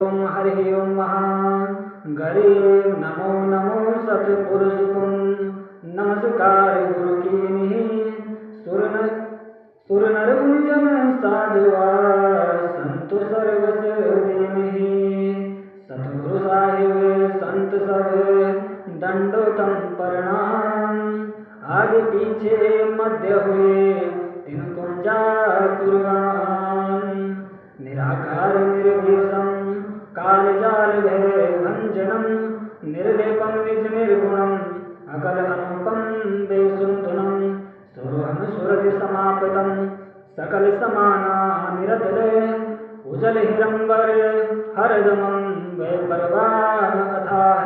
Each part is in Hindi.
ओम हरि ओम गरीब नमो नमो सतपुरुष तुम नमस्कार गुरु कीन्ही सुर नर मुनि जन साधुआ संत सर्वस दीन्ही सतगुरु साहिब संत सब दंडोतम प्रणाम आगे पीछे मध्य हुए तिनको जा कुर्बान निराकार निर्विषम कालजाल भय भंजनम निर्लेपम निज निर्गुणम अकल अनुपम बेसुंधुनम सुरहम सुरति समापतम सकल समाना निरतले उजल हिरंबर हरदमम वै परवाह अथाह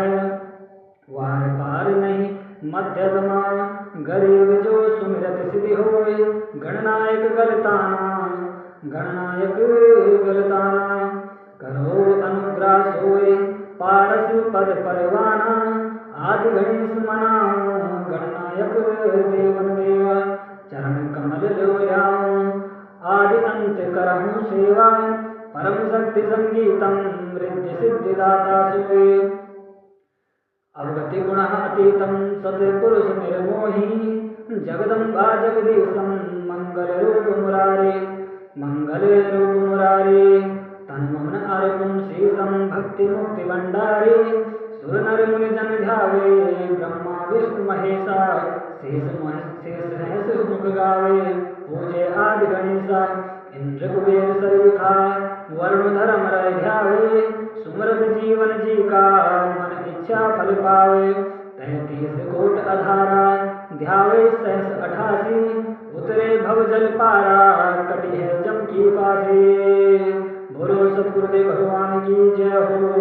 वार पार नहीं मध्यतमा गरीब जो सुमिरत सिद्धि होय गणनायक गलताना करो अनुग्रह सोय पारस पद परवाना आदि गणेश मना गणनायक देवन देवा चरण कमल लोयाऊं आदि अंत करहूं सेवा परम शक्ति संगीतम रिद्धि सिद्धि दाता सोय अवगति गुण अतीतम सतपुरुष निर्मोही जगदम्बा जगदीशम मंगल रूप मुरारे तन्मन अर्पण शीशम भक्ति मुक्ति भंडारे सुर नर मुनि जन ध्यावे ब्रह्मा विष्णु महेशा शेष मुख गावे पूजे आदि गणेशा इंद्र कुबेर सरिखा वरुण धर्म रह ध्यावे सुमरत जीवन जी का मन इच्छा फल पावे 33 कोट अधारा ध्यावे सहस 88 उतरे भव जल पारा कटी है जम की फांसी बोलो सतगुरुदेव भगवान की जय हो।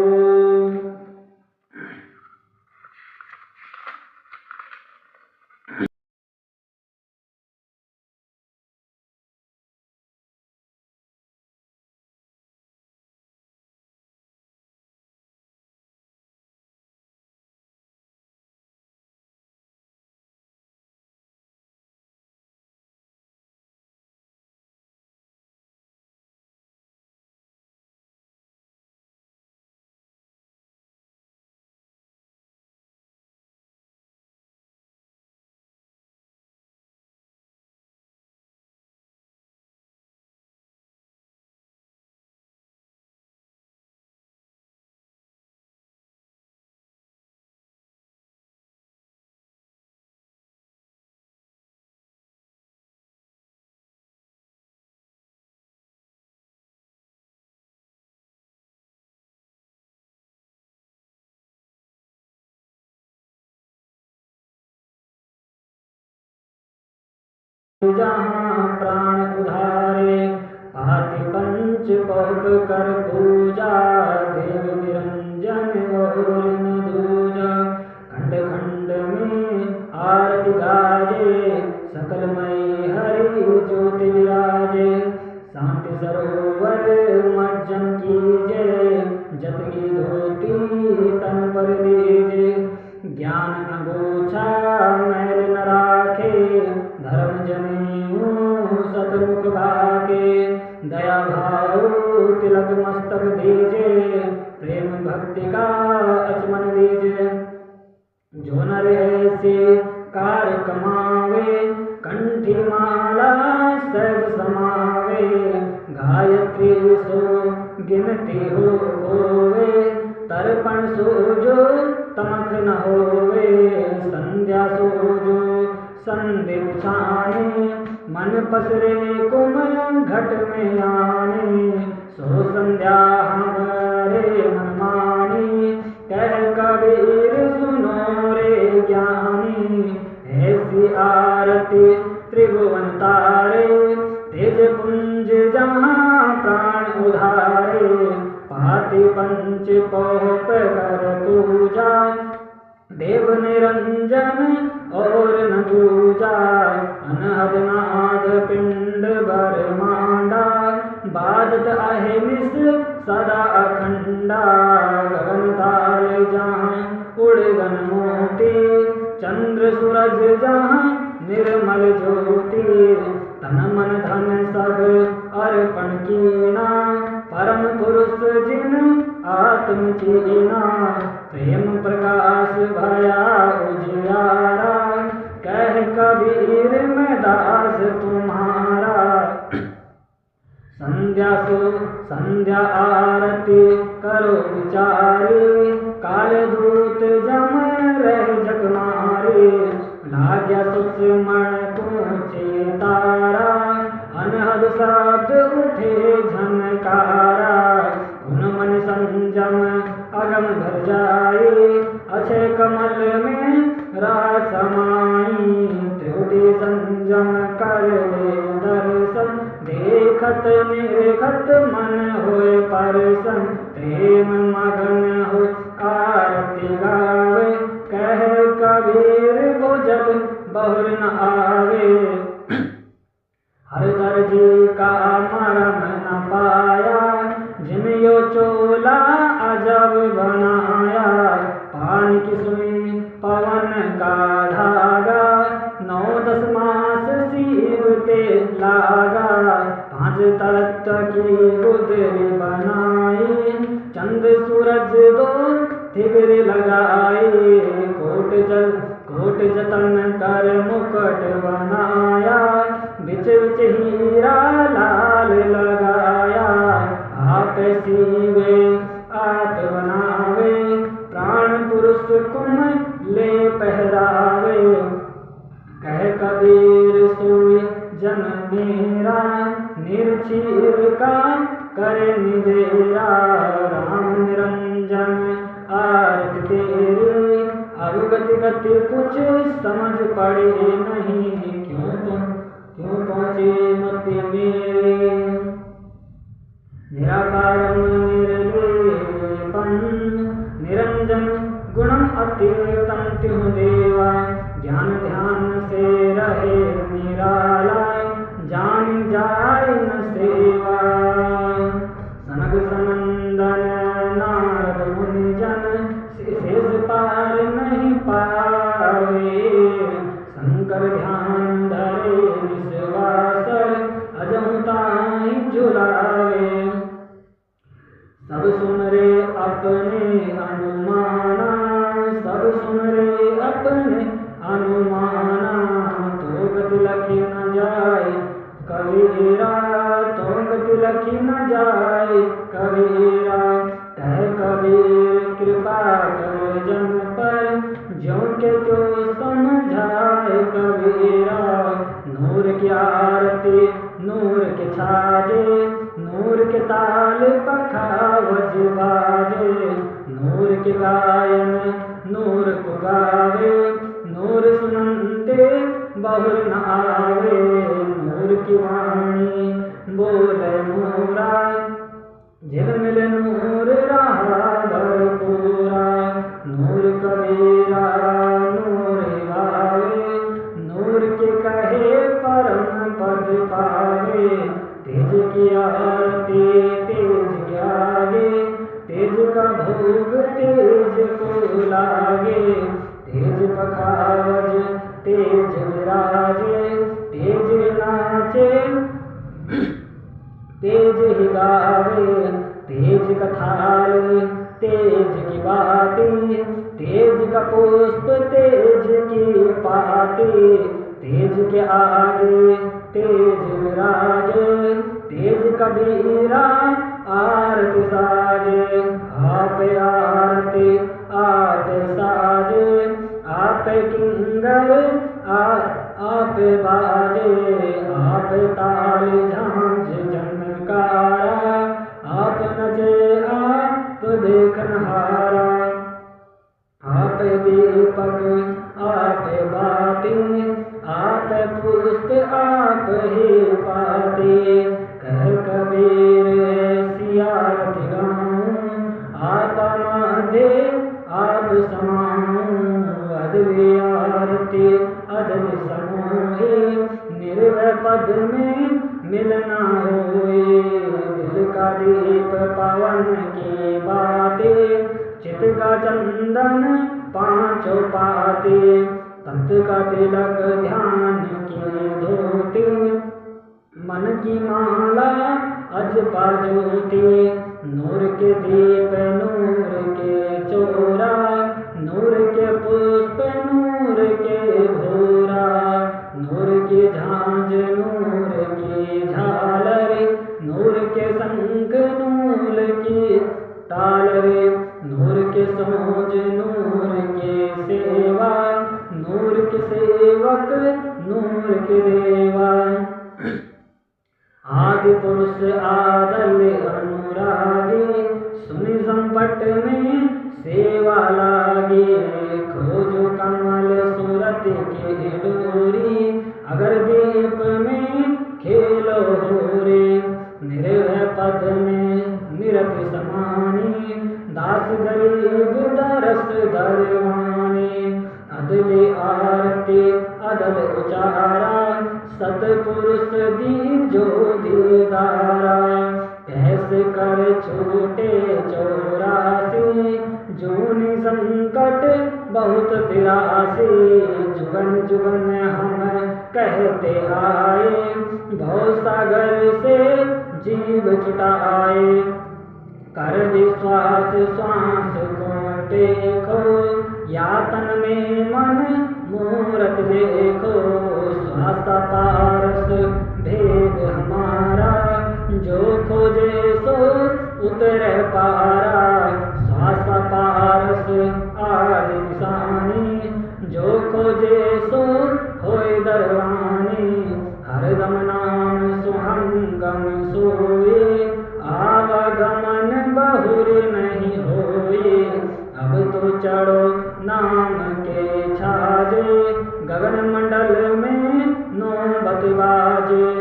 जहाँ प्राण उधारे आदि पंच बहुत कर पूजा देव निरंजन और न दूजा खंड खंड में आरती गाजे सकलमय हरि ज्योति विराजे शांति सरोवर मज्जन कीजे जत की धोती तन पर दीजे ज्ञान अगोछा मैल न राखे धर्म जनेऊ सतमुख भागे दया भाव तिलक मस्तक दीजे प्रेम भक्ति का अचमन दीजे जो नर ऐसे कार कमावे कंठी माला सहज समावे गायत्री सो गिनती होवे तर्पण सो जो तमक न होवे संध्या सो जो संदीप छाने मन पसरे कुम घट में आने सो संध्या हमारे मन मानी कह कबीर सुनो रे ज्ञानी ऐसी आरती त्रिभुवन तारे तेज पुंज जहाँ प्राण उधारे पाति पंच पोप कर पूजा देव निरंजन और न दूजा अनहद नाद पिंड बरमांडा बाजत अहिनिस सदा अखंडा गगन ताल जहाँ उड़गन मोती चंद्र सूरज जहाँ निर्मल ज्योति तन मन धन सब अर्पण कीना परम पुरुष जिन आत्म चीना, प्रेम प्रकाश भया उजियारा, कह कबीर मैं दास तुम्हारा। संध्या आरती करो विचारी, काले दूत जम रहे जग मारे, लाग्या सुषमण पूछे तारा, अनहद शब्द उठे झनकारा, उन मन संजम अगम भर जाए, अक्षय कमल में रास समाई, त्रुटि संजम कर ले दर्शन, देखत निरखत मन होए परसन, प्रेम मगन हो आरती गावे, कह कबीर वो जल बहुर न आवे। हर दर्जी का मरम न पाया, जिन यो चोला अजब बनाया, पानी की सुई पवन का धागा, 9-10 मास सीवते लागा, 5 तत्व की गुदरी बनाई, चंद सूरज 2 थिगरी लगाई, कोट जतन कर मुकुट बनाया, बिच बिच हीरा लाल लगाया, आप सीवे आप बनावे, प्राण पुरुष कुम ले पहरावे, कह कबीर सोई जन मेरा, निर्चीर का करे निजेरा, राम निरंजन आरती तेरी, अवगति गति कुछ समझ पड़े नहीं, क्यों पहुँचे मति मेरी। निराकारं निर्लेपं निरंजन गुणम अतिरिक्तं त्यों देवा, ज्ञान ध्यान से रहे निराला, जान जाय न सेवा। सनक सनंदन नारद मुनि जन, शेष पार नहीं पावे, शंकर ध्यान धरे विश्वासर, अजहु ताहि झुलावे। सब सुन रे अपने अनुमाना, सब सुन रे अपने अनुमाना, तो गति लखी न जाए कबीरा, तो गति लखी न जाए कबीरा, कह कबीर कृपा कर जन पर, ज्यों के तो समझाए कबीरा। नूर की आरती नूर के छाजे, नूर के ताल पखावज बाजे, नूर के गायन नूर को गावे, नूर सुनते बहुर न आवे, नूर की वाणी बोले नूरा, जिल मिल नूर रहा भरपूरा, नूर कबीरा नूर गावे, नूर के कहे परम पद पावे, तेज की आरती तेज के आगे, तेज का भोग तेज को लागे, तेज पखावज तेज विराजे, तेज नाचे तेज ही गावे, तेज का थाल तेज की बाती, तेज का पुष्प तेज की पाती, तेज के आगे तेज विराजे, तेज कबीरा आरती साजे, आप आरती आप साजे, आप किंगर आप बाजे, आप ताल झांझ झनकारा, आप नचे आप देखनहारा, आप दीपक आप बाती, आप पुष्प आप ही पाती, कह कबीर सियारती गाऊं, आप माधे आप समाऊं, अदबी आरती अदब समूहे, निर्भय पद में मिलना होए, दिल का दीप पवन की बातें, चित का चंदन पांचों पाते, तंत का तिलक ध्यान की धोती, मन की माला अजपा ज्योति, नूर के दीप नूर के चोरा, नूर के पुष्प नूर के भोरा, नूर की झांझ नूर की झालर, नूर के शंख नूर की तालर, नूर के सोज नूर के सेवा, नूर के सेवक नूर के देवा। आदि पुरुष आदल अनुरागी, सुनि संपट में सेवा लागे, खोजो कमल सूरत की डोरी, अगर दीप में खेलो होरे, निर्भय पद में निरति समानी, दास गरीब दरस दरवानी, अदले आरती अदल उचारा, सतपुरुष दीजो दीदारा, कैसे कर छूटे 84, जूनि संकट बहुत 83, जुगन जुगन हम कहते आए, भव सागर से जीव छुटाए, कर विश्वास श्वास को टेको, यातन में मन मूरत देखो, श्वास पारस भेद हमारा, जो खोजे सो उतरे पारा, श्वास पारस आदि निशानी, जो खोजे सो होए दरवानी, हरदम नाम सुहंगम सोए, आवागमन बहुर नहीं होए, अब तो चढ़ो नाम के छाजे, गगन मंडल में नौबत बाजे,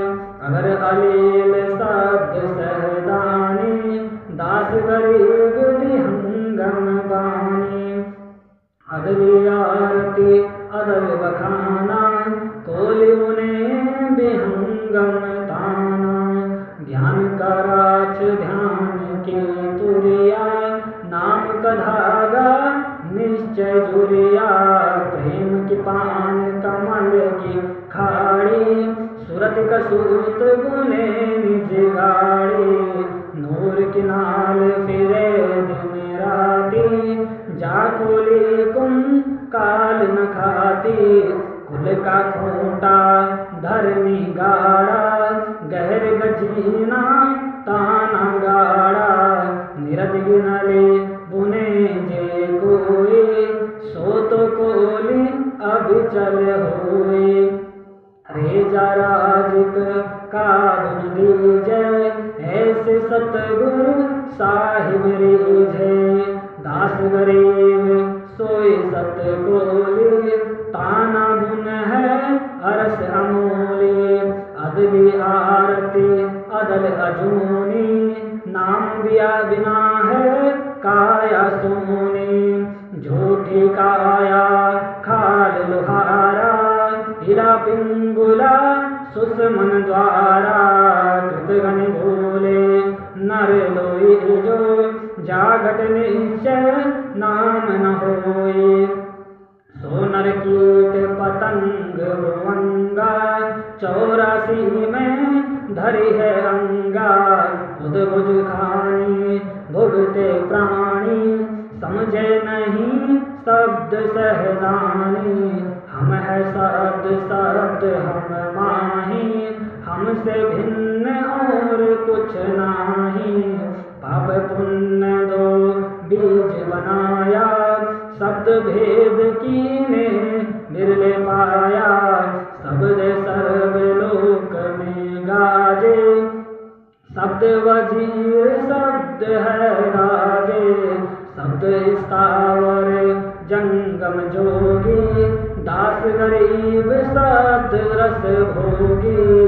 अगर अलील शब्द सहदानी, दास गरीब विहंगम बानी, अदली आरती अदल बखाना, कोली उन्हें विहंगम ताना, ज्ञान का राछ ध्यान की तुरिया, नाम का धागा निश्चय जुरिया, प्रेम की पान कमल की खाड़ी, सूरत का सूत गुने निज गाड़ी, नूर की नाल फिरे दिन राती, जा खोली कुम काल न खाती, कुल का खूंटा धरनी गाड़ा, गहर गजीना ताना गाड़ा, निरत गिनले बुने जे कोई, सो तो कोली अभिचल होए, रेजा राजिक कादन दीजै, ऐसे सतगुरु साहिब रीझे, दास गरीब सोई सत कोली, ताना बुन है अरस अमोली, अदली आरती अदल अजूनी, नाम दिया बिना है काया सोनी, झूठी काया खाल लोहारा, हीरा पिंगुला सुषमन द्वारा, कृतगन भूले नर लोई जो, जागट निश्चय नाम न होए, सोनर कीट पतंग भुवंगा, 84 में धरी है अंगा, उद्भुज खानी भुगते प्राणी, समझे नहीं शब्द सहदानी, हम है शब्द शब्द हम माही, हमसे भिन्न और कुछ नाही, पाप पुण्य दो बीज बनाया, शब्द भेद कीने बिरले पाया, शब्द सर्वलोक में गाजे, शब्द वजीर शब्द है राजे, शब्द स्थावर जंगम जोगी, दास गरीब सत रस भोगी,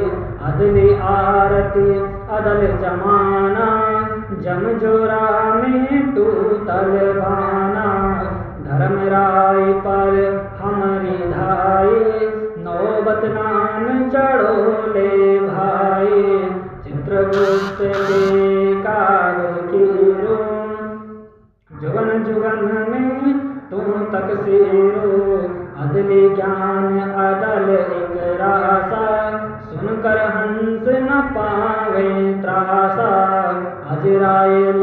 अदली आरती अदल जमाना, जम जोरा में टूटल बाना, धर्म राय पर हमारी धाई, नौबत नाम चढ़ो ले भाई, चित्रगुप्त के कागज की रो, जुगन जुगन में तू तकसीरो, अदली ज्ञान अदल एक रासा, सुनकर हंस न पावे त्रासा, अजराइल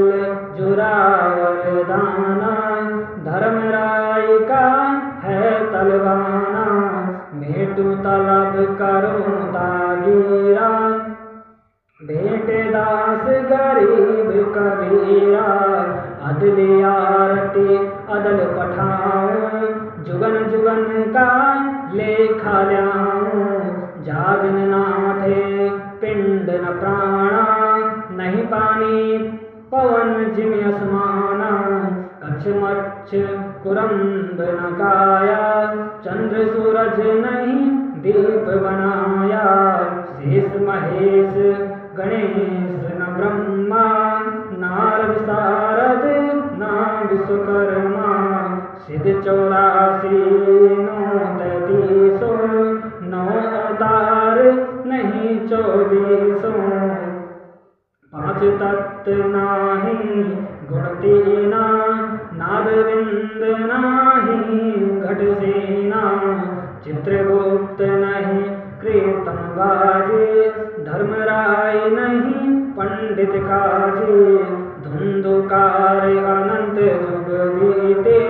जोरावर दाना, धर्मराय का है तलवाना, भेटू तलब करूं तागीरा, भेटे दास गरीब कबीरा, अदल आरती अदल पठाऊं, जुगन जुगन का लेखा ल्याऊं, जागन नाथे पिंड न प्राणा, नहीं पानी पवन जिम असमाना, कच्छ मच्छ कुरम्ब न काया, चंद्र सूरज नहीं दीप बनाया, शेष महेश गणेश न ब्रह्मा, नारद सारद ना विश्वकर्मा, सिद्ध 84 नौ 33 नौ अवतार नहीं 24, 5 तत्व नाही गुण तीना, नाद विंद नाही घट सेना, चित्रगुप्त नहीं कीर्तन बाजे, धर्मराय नहीं पंडित काजे, धुंधुकार अनंत जुग बीते,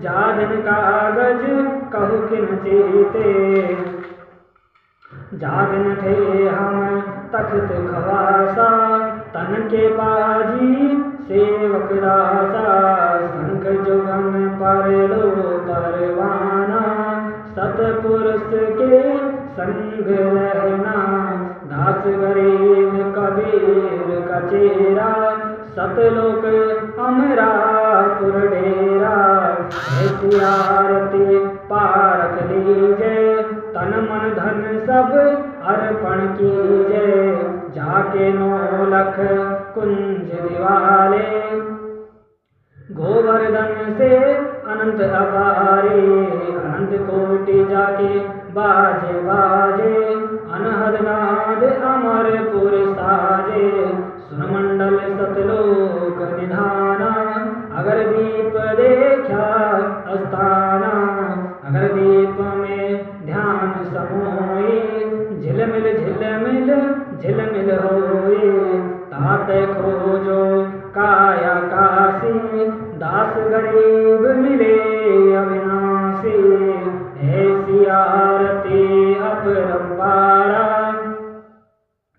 जाजन कागज कहु किन चेते, जागन थे हम तख्त खवासा, तन के बाजी सेवक दासा, शंख जुगन पर लो परवाना, सतपुरुष के संग रहना, दास गरीब कबीर कचेरा, सतलोक अमरापुर डेरा, ऐसी आरती पारख लीजे, तन मन धन सब अर्पण कीजे, जाके 9 लख कुंज दिवाले, गोवर्धन से अनंत अपारे, अनंत कोटि जाके बाजे बाजे, अनहद नाद अमरपुर साजे, सुरमंडल सतलोक निधाना, अगर दीप देखा अस्ताना, अगर दीप में ध्यान समोई, झिलमिल झिलमिल झिलमिल होई, तात खोजो काया काशी, दास गरीब मिले अविनाशी, ऐसी आरती अपरंपारा,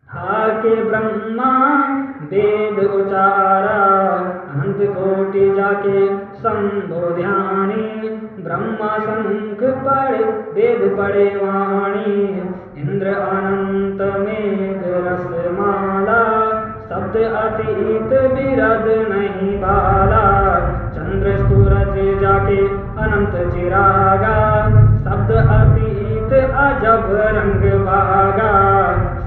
हाके ब्रह्मा वेद उचारा, अनंत कोटि जाके शंभो ध्यानी, ब्रह्मा शंख पढ़े वेद पढ़े वाणी, इंद्र अनंत मेघ रसमाला, शब्द अतीत बिरद नहीं बाला, चंद्र सूरज जाके अनंत चिरागा, शब्द अतीत अजब रंग बागा,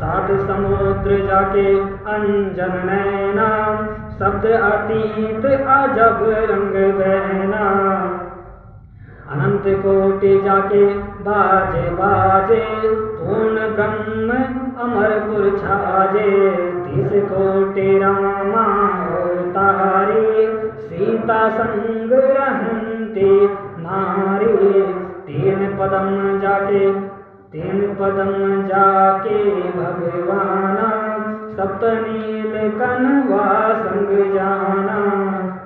7 समुद्र जाके अंजन नैना, शब्द अतीत अजब रंग बहना, अनंत कोटि जाके बाजे बाजे, पूर्ण ब्रह्म अमरपुर छाजे, 30 कोटि रामा अवतारी, सीता संग रहंती नारी, 3 पदम जाके भगवाना, सप्त नील कनवा संग जाना,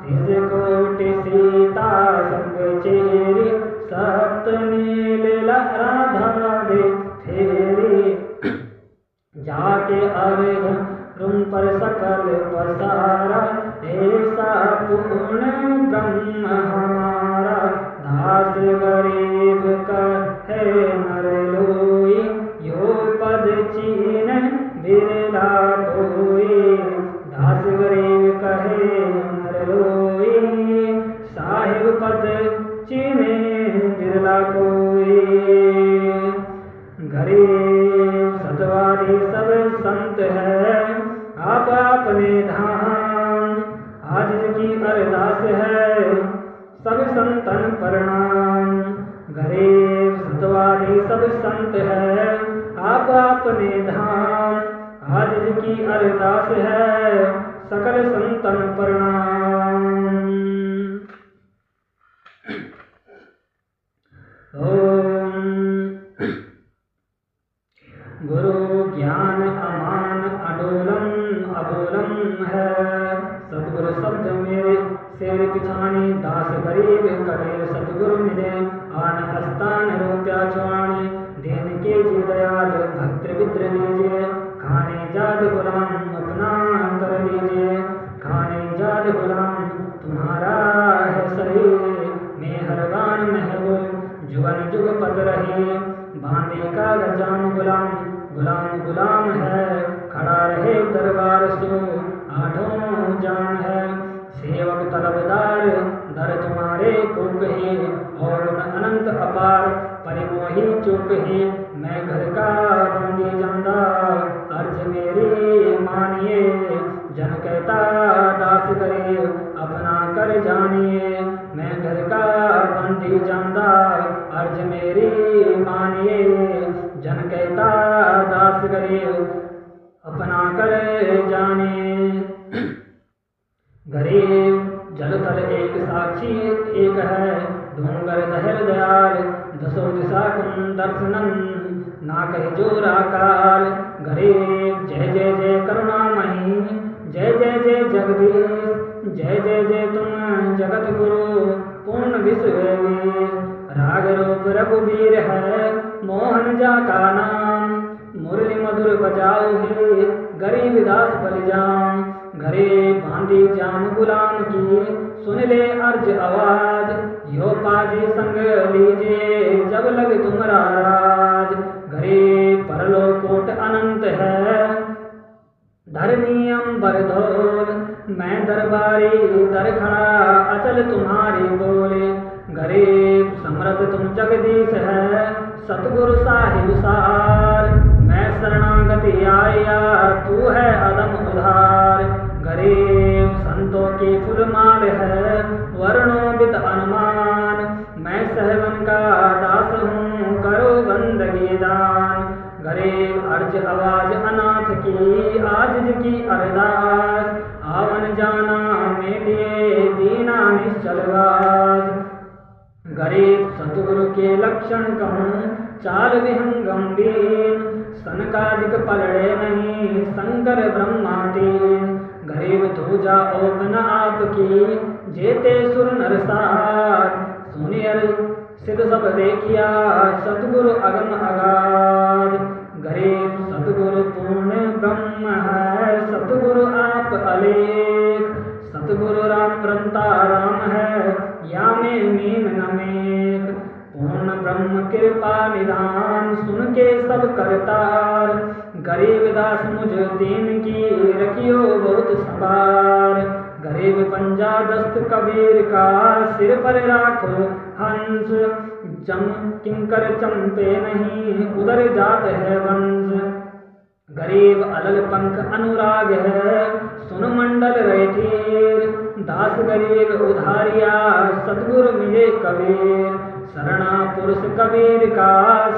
30 कोटि सीता संग चेरी, सप्त नील राधा दे फेरी, जाके अर्ध रूम पर सकल पसारा, ऐसा पूर्ण ब्रह्म हमारा, दास गरीब का है नर लोई, यो पद चीन बिरला कोई, दास गरीब कहे नर लोई, साहिब पद चीने बिरला कोई, गरीब सतवादी सब संत है आप अपने धाम, आज की अरदास है सब संतन प्रणाम, गरीब सतवादी सब संत है आप अपने धाम, आज की अरदास है सकल संतन प्रणाम। गुरु ज्ञान अमान अडोलम अबोलम है, छानी दास गरीब कबीर सतगुरु मिले आन हस्तान रुपया छुआने देन के जी दयाल भक्त विद्र दीजिए खाने जात गुलाम अपना कर लीजिए खाने जात गुलाम तुम्हारा है सही मेहरबान महबूब जुगन जुग पत रही बांधे का गजाम गुलाम गुलाम गुलाम है खड़ा रहे दरबार सो आठों जान है सेवक तलबदार दर तुम्हारे को कही और अनंत अपार परिमोही चुक ही मैं घर का बंदी जांदा अर्ज मेरी मानिए जन कहता दास करे अपना कर जानिए मैं घर का बंदी जांदा अर्ज मेरी मानिए जन कहता दास करे अपना कर जानिए गरीब जल थल एक साक्षी एक है डूंगर दहर दयाल दसो दिशा कुम दर्शनम ना कह जोरा काल गरीब जय जय जय करुणामयी जय जय जय जगदीश जय जय जय तुम जगत गुरु पूर्ण विश्व राग रूप रघुवीर है मोहन जा का नाम मुरली मधुर बजाओ ही गरीब दास बलिजाम गरीब बांधी जाम गुलाम की सुन ले अर्ज आवाज यो पाजी संग लीजिए जब लग तुम्हारा राज गरीब परलो कोट अनंत है धरनी अंबर धोल मैं दरबारी दर खड़ा अचल तुम्हारी बोले गरीब समृद्ध तुम जगदीश है सतगुरु साहिब सार मैं शरणागति आया तू है अदम उधार गरीब संतों की फुलमाल है वर्णों अनुमान मैं सहवन का दास हूँ करो बंदगी दान गरीब अर्ज आवाज अनाथ की आजिज की अरदास आवन जाना मेटिए दीना निश्चलवास गरीब सतगुरु के लक्षण कहूँ चाल विहंगम्बीन सनकादिक पलड़े नहीं शंकर ब्रह्मातीन गरीब दूजा ओपन आपकी जेते सुर नरसार सुनियर सिद्ध सब देखिया सतगुरु अगम अगाध गरीब सतगुरु पूर्ण ब्रह्म है सतगुरु आप अलेख सतगुरु राम ब्रह्मता राम है या में मीन नमेक पूर्ण ब्रह्म कृपा निधान सुन के सब करतार गरीब दास मुझ दीन की रखियो बहुत सवार गरीब पंजा दस्त कबीर का सिर पर राखो हंस जम किंकर चंपे नहीं उधर जात है वंश गरीब अलल पंख अनुराग है सुन मंडल रैथीर दास गरीब उधारिया सतगुरु मिले कबीर शरणा पुरुष कबीर का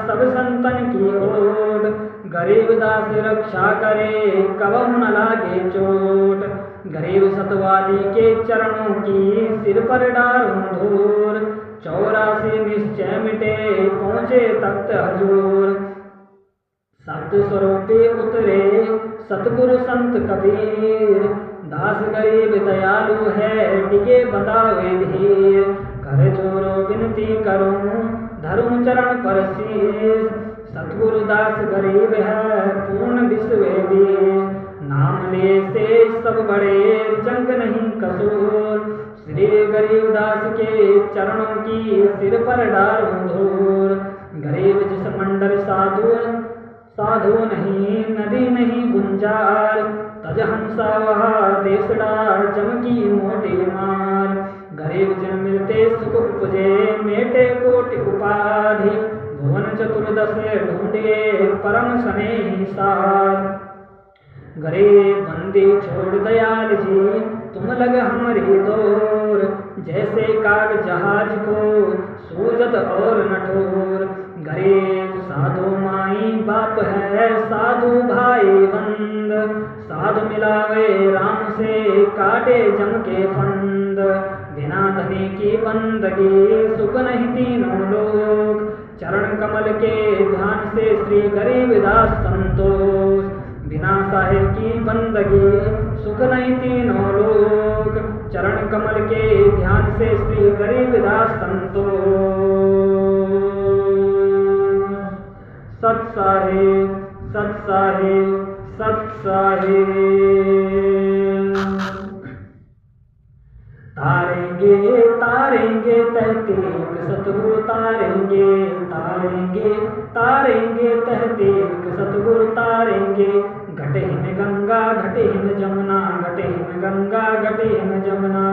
सब संतन की ओट गरीब दास रक्षा करे कबहु न लागे चोट गरीब सतवादी के चरणों की सिर पर डारूं धूर 84 निश्चय मिटे पहुँचे तख्त हजूर सप्त स्वरूपे उतरे सतगुरु संत कबीर दास गरीब दयालु है टिके बतावे धीर कर जोरो विनती करूं धरूं चरण पर शीश सतगुरु दास गरीब है पूर्ण विश्व नाम ले से सब बड़े जंग नहीं कसूर श्री गरीब दास के चरणों की सिर पर डारूं धूर गरीब जिस मंडल साधु नहीं नदी नहीं गुंजार तज हंसा वहा देसड़ा चमकी मोटी मार गरीब जन मिलते सुख उपजे मेटे कोटि उपाधि भुवन चतुर्दश ढूंढे परम स्नेही सार गरीब बंदी छोड़ दयाल जी तुम लग हमारी दौर जैसे काग जहाज को सूजत और नठोर गरीब साधु माई बाप है साधु भाई बंद साधु मिलावे राम से काटे जम के फंद बिना धनी की बंदगी सुख नहीं तीनों लोग चरण कमल के ध्यान से श्री गरीब दास संतोष बिना साहिब की बंदगी सुख नहीं तीनों लोक। चरण कमल के ध्यान से श्री गरीबदास संतोष। सत साहिब सत साहिब सत साहिब। तारेंगे तारेंगे तहतीक सतगुरु तारेंगे तारेंगे तारेंगे तहतीक सतगुरु तारेंगे। घटे में गंगा घटे में जमुना घटे में गंगा घटे में जमुना।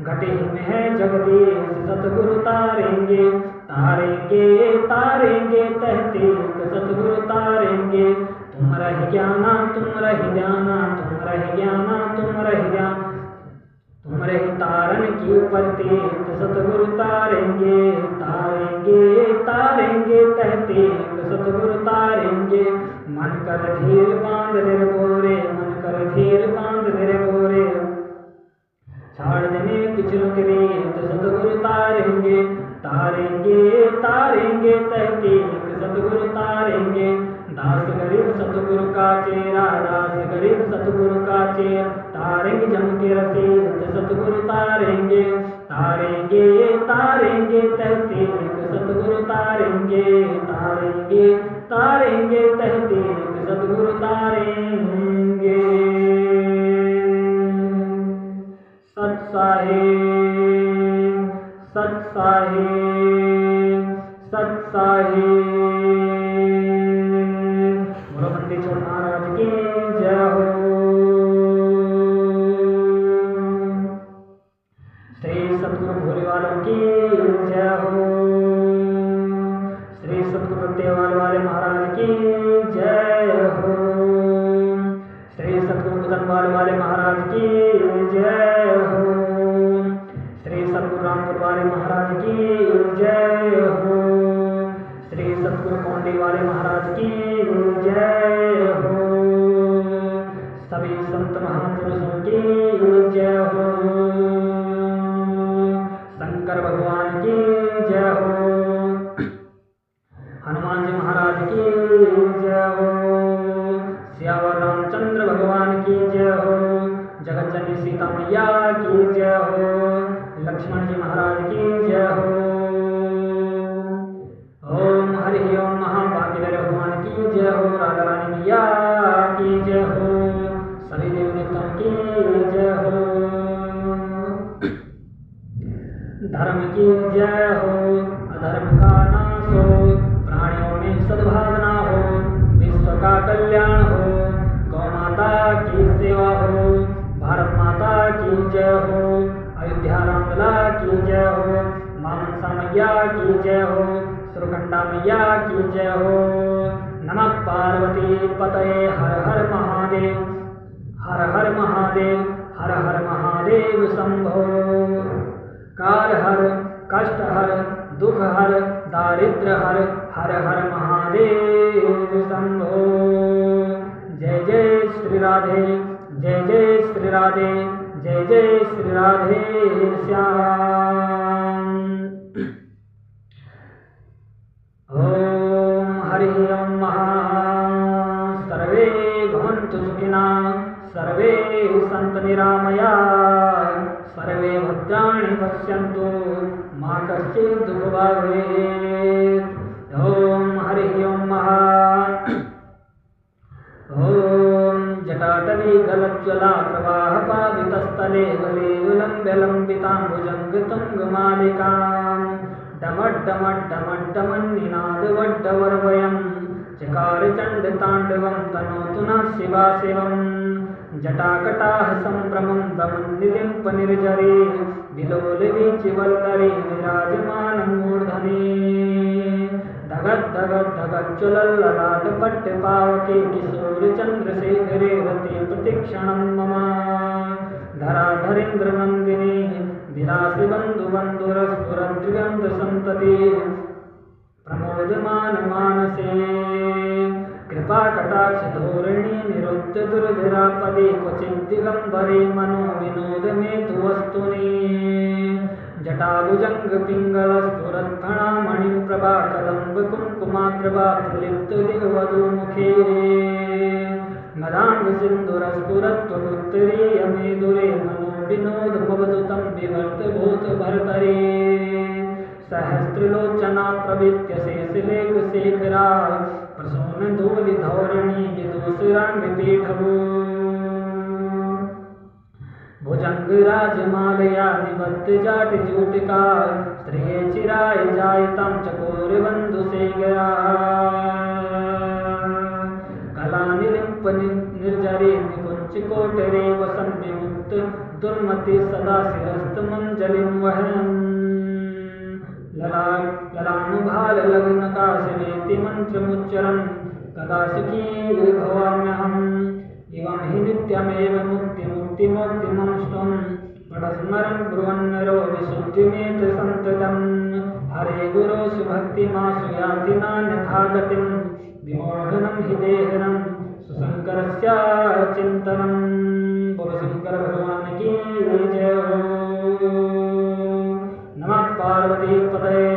घटे में है जगदीश सतगुरु तारेंगे तारेंगे तारेंगे तहतीक सतगुरु तारेंगे। तुम रह ज्ञाना तुम रह ज्ञाना तुम रह ज्ञाना तुम रह ज्ञान। तुम्हारे तारन की प्रतीक सतगुरु तारेंगे तारेंगे तारेंगे तहतीक सतगुरु तारेंगे। मन कर धीर बांध ले बोरे मन कर धीर बांध ले बोरे। छाड़ देने पिछलों के रेत सतगुरु तारेंगे तारेंगे तारेंगे तहतीक सतगुरु तारेंगे। दास गरीब सतगुरु का चेहरा दास गरीब सतगुरु का चेहरा। तारेंगे जम के रसीद सतगुरु तारेंगे तारेंगे तारेंगे तहतीक सतगुरु तारेंगे तारेंगे तारेंगे तहतीक सतगुरु तारेंगे। सत साहिब सत साहिब सत साहिब। महाराज की जय हो। श्री सतगुरु भोले वालों की जय हो। श्री सतगुरु प्रत्यवाल वाले महाराज की जय हो। श्री सतगुरु बुधनवाल वाले महाराज की जय हो। श्री सतगुरु रामपुर वाले महाराज की जय हो। श्री सतगुरु कौंडी वाले महाराज की जय हो। सभी संत महापुरुषों की जय हो। शंकर भगवान की जय हो। हनुमान जी महाराज की जय हो। सियावर रामचंद्र भगवान की जय हो। जगत जननी सीता मैया की जय हो। लक्ष्मण जी महाराज की जय हो। ओम हरि ओम महाभाग्य भगवान की जय हो। राधा रानी मैया की जय हो। सभी देव देवताओं की जय हो। धर्म की जय हो अधर्म का नाश हो। प्राणियों में सद्भावना हो विश्व का कल्याण हो। गौ माता की सेवा हो भारत माता की जय हो। अयोध्या रामलला की जय हो। मां मनसा मैया की जय हो। सुरकंडा मैया की जय हो। नमः पार्वती पतये हर हर महादेव हर हर महादेव हर हर महादेव शंभो। काल हर कष्ट हर दुख हर दारिद्र हर हर हर महादेव शंभो। जय जय श्री राधे जय जय श्री राधे जय जय श्री राधे श्याम। ओम हरि ओम महा। सर्वे भवन्तु सुखिनः सर्वे सन्तु निरामया सर्वे भद्राणि पश्यन्तु मा कश्चित् दुःखभाग् भवेत्। ओम हरि ओम महा। ओम जटाटवी गलज्ज्वला प्रवाह पावितस्थले गले विलम्ब्य लम्बिताम्बुजं तुङ्गमालिकां। डमड्डमड्डमड्डमन्निनादवड्डवर्वयं चकार चण्डताण्डवं तनोतु नः शिवा शिवम्। जटाकटाह सम्भ्रमं दमन्निलिम्पनिर्झरे विलोलवीचिवल्लरे विराजमानं मूर्धने। धगद्धगद्धगज्ज्वलल्ललाटपट्टपावके किशोरचन्द्रशेखरे रते प्रतिक्षणं मम। धराधरेन्द्रनन्दिनी विलासि बन्धुबन्धुरस्फुरद्विगन्धसन्तते प्रमोदमान मानसे। कृपाकटाक्षधोरिणी निरुद्ध दुर्धरापदे क्वचित् दिगम्बरे मनो विनोदमेतु वस्तुनि। जटाभुजङ्गपिङ्गलस्फुरत्फणामणिं प्रभाकदम्ब कुङ्कुमाग्रभा प्रलिप्तदिग्वधूमुखे। मदान्ध सिन्धुरस्फुरत्वमुत्तरीयमेदुरे मनो विनोदमवदुतं विवर्त भूतभर्तरे सहस्रलोचना प्रवित्य शेषलेखशेखरा प्रसूनधूलिधौरणी विदूषराङ्गपीठभू भुजङ्गराजमालया निबद्धजाटजूटिका स्त्रिये चिराय जायतां चकोरबन्धुशेखरा कलानिलिम्पनिर्जरे निकुञ्चकोटरे वसन् विमुक्त दुर्मति सदा शिरस्तमञ्जलिं वहन् ललानुभालग्नकाशवेति मन्त्रमुच्चरन् कदा सुखी भवाम्यहम् इवं हि नित्यमेव मुक्तिमोक्तिमंष्टं पठस्मरन् ब्रुवन्नरो विशुद्धिमेत सन्ततं हरे गुरो सुभक्तिमासु याति नान्यथा गतिं विमोहनं हि देहनं सुशङ्करस्य चिन्तनं बोलशङ्कर भगवान की जय हो। नमः पार्वतीपतये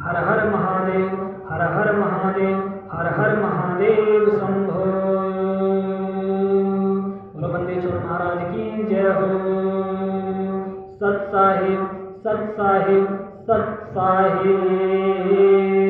हर हर महादेव हर हर महादेव हर हर महादेव शंभो। बोलो बंदेश्वर महाराज की जय हो। सत साहिब सत साहिब सत साहिब।